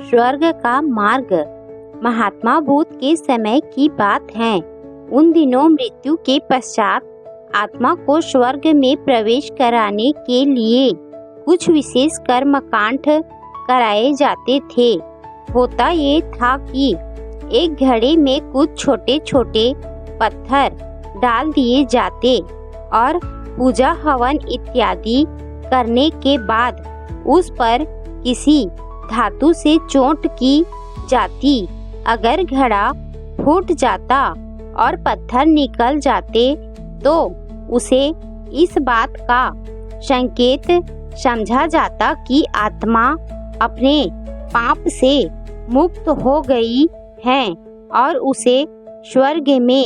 स्वर्ग का मार्ग। महात्मा बुद्ध के समय की बात है। उन दिनों मृत्यु के पश्चात आत्मा को स्वर्ग में प्रवेश कराने के लिए कुछ विशेष कर्मकांड कराए जाते थे। होता ये था कि एक घड़े में कुछ छोटे छोटे पत्थर डाल दिए जाते और पूजा हवन इत्यादि करने के बाद उस पर किसी धातु से चोट की जाती। अगर घड़ा फूट जाता और पत्थर निकल जाते तो उसे इस बात का संकेत समझा जाता कि आत्मा अपने पाप से मुक्त हो गई है और उसे स्वर्ग में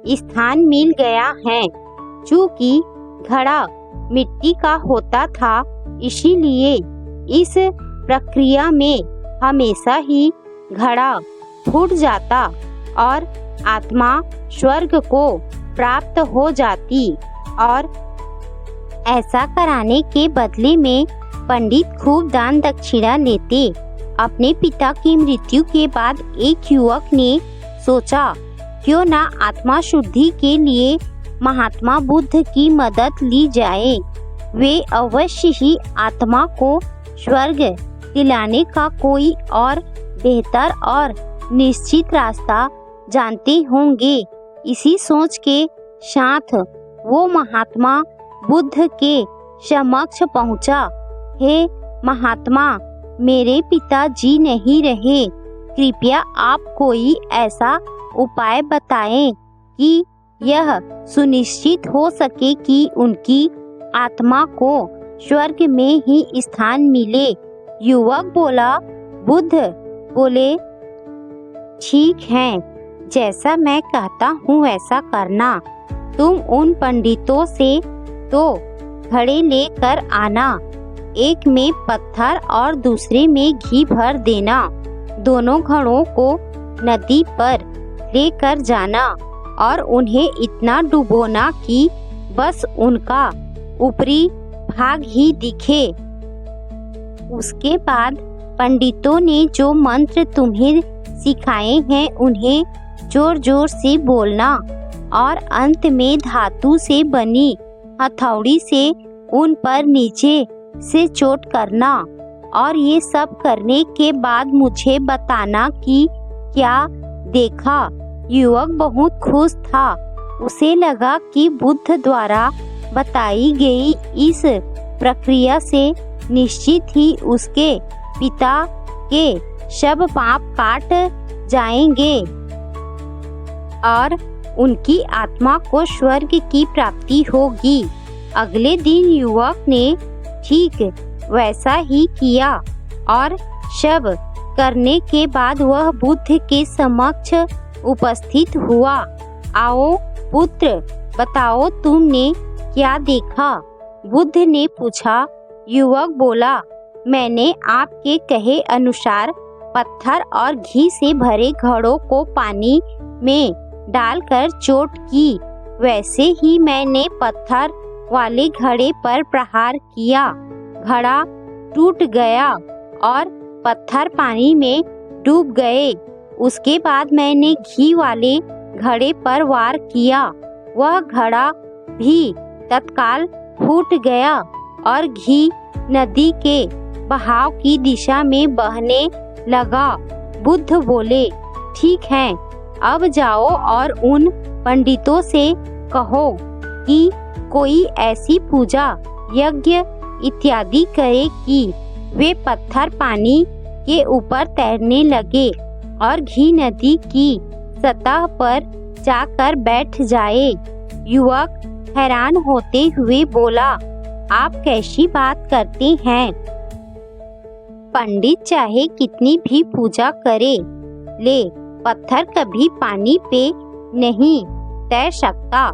स्थान मिल गया है। चूँकि घड़ा मिट्टी का होता था, इसीलिए इस प्रक्रिया में हमेशा ही घड़ा फूट जाता और आत्मा स्वर्ग को प्राप्त हो जाती। और ऐसा कराने के बदले में पंडित खूब दान दक्षिणा लेते। अपने पिता की मृत्यु के बाद एक युवक ने सोचा, क्यों ना आत्मा शुद्धि के लिए महात्मा बुद्ध की मदद ली जाए। वे अवश्य ही आत्मा को स्वर्ग दिलाने का कोई और बेहतर और निश्चित रास्ता जानते होंगे। इसी सोच के साथ वो महात्मा बुद्ध के समक्ष पहुंचा। हे महात्मा, मेरे पिताजी नहीं रहे। कृपया आप कोई ऐसा उपाय बताएं कि यह सुनिश्चित हो सके कि उनकी आत्मा को स्वर्ग में ही स्थान मिले। युवक बोला। बुद्ध बोले, ठीक है, जैसा मैं कहता हूँ वैसा करना। तुम उन पंडितों से तो घड़े लेकर आना। एक में पत्थर और दूसरे में घी भर देना। दोनों घड़ों को नदी पर लेकर जाना और उन्हें इतना डुबोना कि बस उनका ऊपरी भाग ही दिखे। उसके बाद पंडितों ने जो मंत्र तुम्हें सिखाए हैं उन्हें जोर जोर से बोलना और अंत में धातु से बनी हथौड़ी से उन पर नीचे से चोट करना। और ये सब करने के बाद मुझे बताना कि क्या देखा। युवक बहुत खुश था। उसे लगा कि बुद्ध द्वारा बताई गई इस प्रक्रिया से निश्चित ही उसके पिता के सब पाप काट जाएंगे और उनकी आत्मा को स्वर्ग की प्राप्ति होगी। अगले दिन युवक ने ठीक वैसा ही किया और सब करने के बाद वह बुद्ध के समक्ष उपस्थित हुआ। आओ पुत्र, बताओ तुमने क्या देखा? बुद्ध ने पूछा। युवक बोला, मैंने आपके कहे अनुसार पत्थर और घी से भरे घड़ों को पानी में डालकर चोट की। वैसे ही मैंने पत्थर वाले घड़े पर प्रहार किया। घड़ा टूट गया और पत्थर पानी में डूब गए। उसके बाद मैंने घी वाले घड़े पर वार किया। वह घड़ा भी तत्काल फूट गया और घी नदी के बहाव की दिशा में बहने लगा। बुद्ध बोले, ठीक है, अब जाओ और उन पंडितों से कहो कि कोई ऐसी पूजा यज्ञ इत्यादि करे कि वे पत्थर पानी के ऊपर तैरने लगे और घी नदी की सतह पर जाकर बैठ जाए। युवक हैरान होते हुए बोला, आप कैसी बात करते हैं? पंडित चाहे कितनी भी पूजा करे, ले पत्थर कभी पानी पे नहीं तैर सकता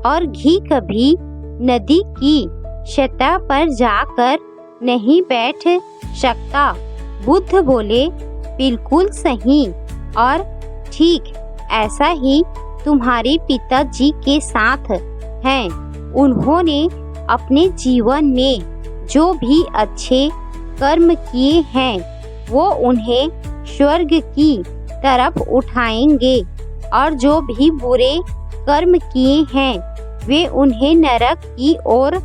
और घी कभी नदी की सतह पर जाकर नहीं बैठ सकता। बुद्ध बोले, बिल्कुल सही और ठीक ऐसा ही तुम्हारे पिताजी के साथ है। उन्होंने अपने जीवन में जो भी अच्छे कर्म किए हैं वो उन्हें स्वर्ग की तरफ उठाएंगे और जो भी बुरे कर्म किए हैं वे उन्हें नरक की ओर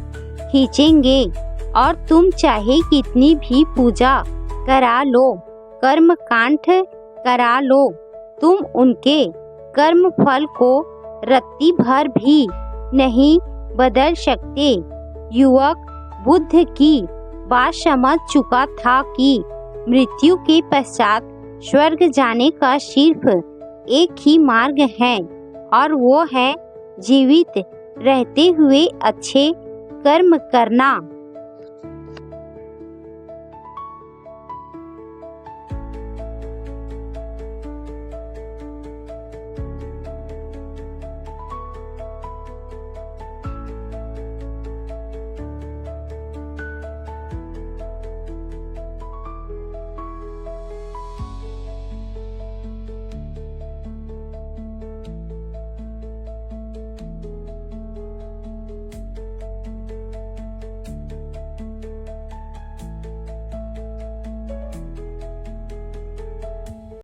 खींचेंगे। और तुम चाहे कितनी भी पूजा करा लो, कर्म कांड करा लो, तुम उनके कर्म फल को रत्ती भर भी नहीं बदल सकते। युवक बुद्ध की बात समझ चुका था कि मृत्यु के पश्चात स्वर्ग जाने का सिर्फ एक ही मार्ग है और वो है जीवित रहते हुए अच्छे कर्म करना।